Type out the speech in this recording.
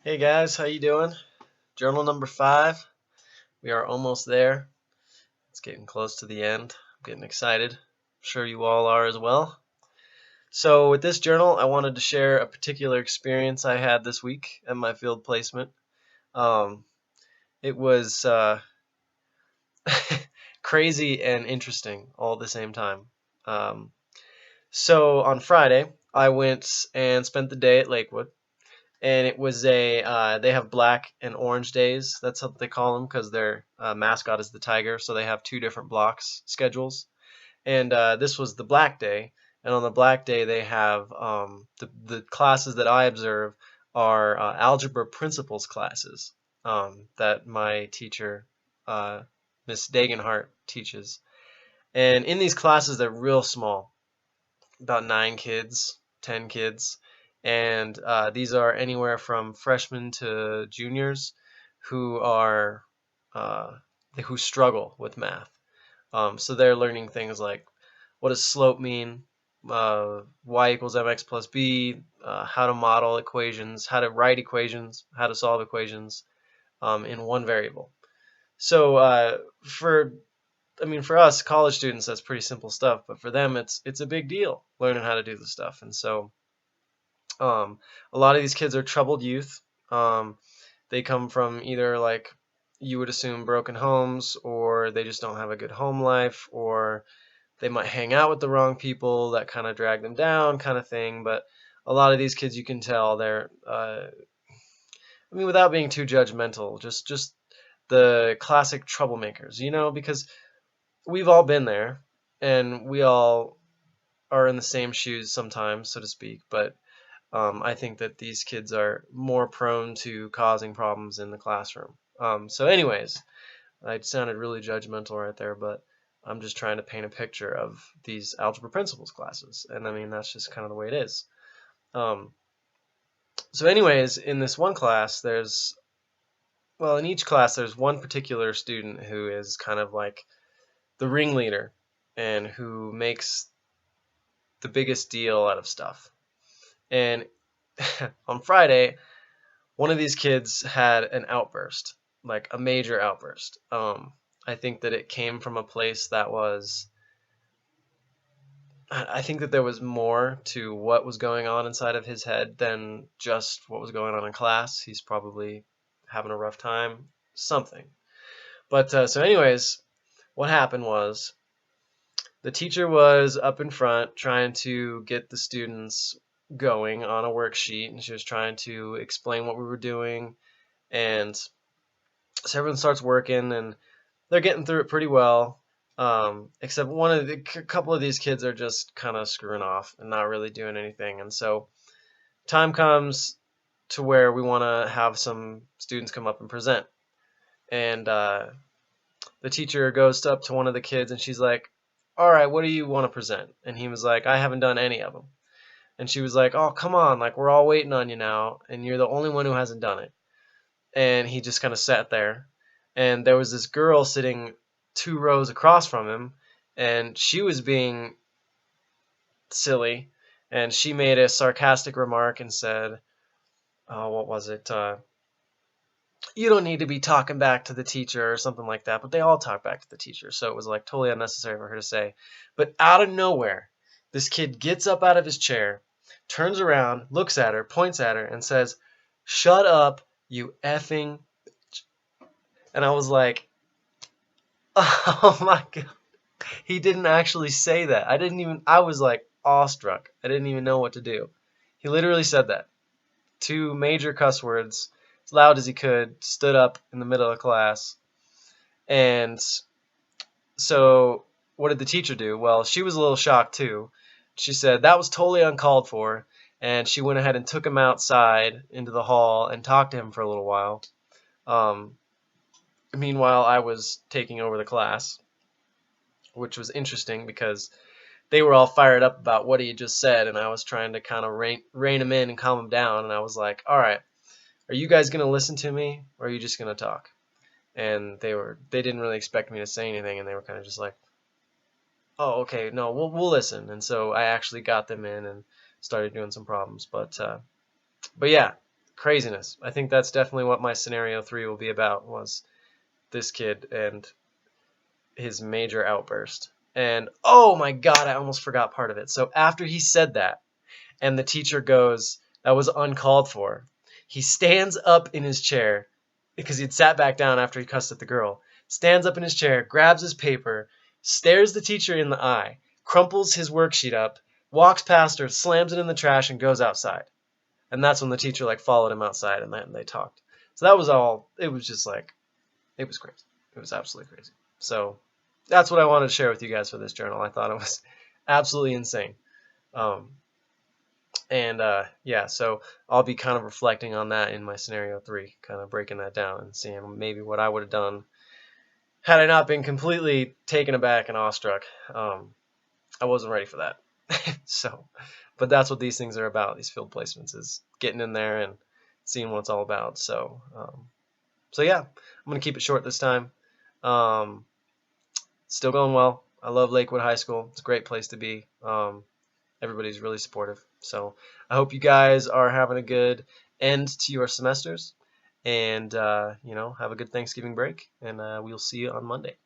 Hey guys, how you doing? Journal number 5. We are almost there. It's getting close to the end. I'm getting excited. I'm sure you all are as well. So with this journal, I wanted to share a particular experience I had this week at my field placement. Um, it was crazy and interesting all at the same time. Um, so on Friday, I went and spent the day at Lakewood. And it was they have black and orange days. That's what they call them because their mascot is the tiger. So they have two different blocks schedules. And this was the black day. And on the black day, they have the classes that I observe are algebra principles classes that my teacher, uh, Miss Dagenhart, teaches. And in these classes, they're real small, about 9 kids, 10 kids, and these are anywhere from freshmen to juniors who are uh, who struggle with math. So they're learning things like what does slope mean, y equals mx plus b, how to model equations, how to write equations, how to solve equations in one variable. So for for us college students, that's pretty simple stuff, but for them, it's a big deal learning how to do this stuff. And so, um, a lot of these kids are troubled youth. They come from either like you would assume broken homes, or they just don't have a good home life, or they might hang out with the wrong people that kind of drag them down, kind of thing. But a lot of these kids, you can tell they're, without being too judgmental, just the classic troublemakers, because we've all been there, and we all are in the same shoes sometimes, so to speak. But I think that these kids are more prone to causing problems in the classroom. So, anyways, I sounded really judgmental right there, but I'm just trying to paint a picture of these algebra principles classes, and that's just kind of the way it is. Um, so, anyways, in this one class, in each class, there's one particular student who is kind of like the ringleader and who makes the biggest deal out of stuff. And on Friday, one of these kids had an outburst, like a major outburst. I think that it came from a place that was. I think that there was more to what was going on inside of his head than just what was going on in class. He's probably having a rough time, something. But so, anyways, what happened was the teacher was up in front trying to get the students going on a worksheet, and she was trying to explain what we were doing. And so everyone starts working, and they're getting through it pretty well. Except couple of these kids are just kind of screwing off and not really doing anything. And so time comes to where we want to have some students come up and present. And the teacher goes up to one of the kids and she's like, "All right, what do you want to present?" And he was like, "I haven't done any of them." And she was like, "Oh, come on, like we're all waiting on you now, and you're the only one who hasn't done it." And he just kind of sat there. And there was this girl sitting 2 rows across from him, and she was being silly, and she made a sarcastic remark and said, "What was it? You don't need to be talking back to the teacher," or something like that. But they all talk back to the teacher, so it was like totally unnecessary for her to say. But out of nowhere, this kid gets up out of his chair, turns around, looks at her, points at her, and says, "Shut up, you effing." And I was like, "Oh my god." He didn't actually say that. I was like awestruck. I didn't even know what to do. He literally said that. Two major cuss words, as loud as he could, stood up in the middle of class. And so, what did the teacher do? Well, she was a little shocked too. She said that was totally uncalled for. And she went ahead and took him outside into the hall and talked to him for a little while. Um, Meanwhile, I was taking over the class, which was interesting because they were all fired up about what he had just said, and I was trying to kind of rein him in and calm him down. And I was like, "All right, are you guys gonna listen to me, or are you just gonna talk?" And they didn't really expect me to say anything, and they were kind of just like, "Oh, okay, no, we'll listen." And so I actually got them in and started doing some problems. But yeah, craziness. I think that's definitely what my scenario 3 will be about, was this kid and his major outburst. And oh my God, I almost forgot part of it. So after he said that, and the teacher goes, "That was uncalled for," he stands up in his chair because he'd sat back down after he cussed at the girl. Stands up in his chair, grabs his paper, stares the teacher in the eye, crumples his worksheet up, walks past her, slams it in the trash, and goes outside. And that's when the teacher like followed him outside, and they talked. So that was all. It was just like, it was crazy. It was absolutely crazy. So that's what I wanted to share with you guys for this journal. I thought it was absolutely insane. Um, and yeah, so I'll be kind of reflecting on that in my scenario 3, kind of breaking that down and seeing maybe what I would have done had I not been completely taken aback and awestruck. I wasn't ready for that. So, but that's what these things are about. These field placements is getting in there and seeing what it's all about. So, so yeah, I'm gonna keep it short this time. Um, Still going well. I love Lakewood High School. It's a great place to be. Everybody's really supportive. So I hope you guys are having a good end to your semesters, and have a good Thanksgiving break. And we'll see you on Monday.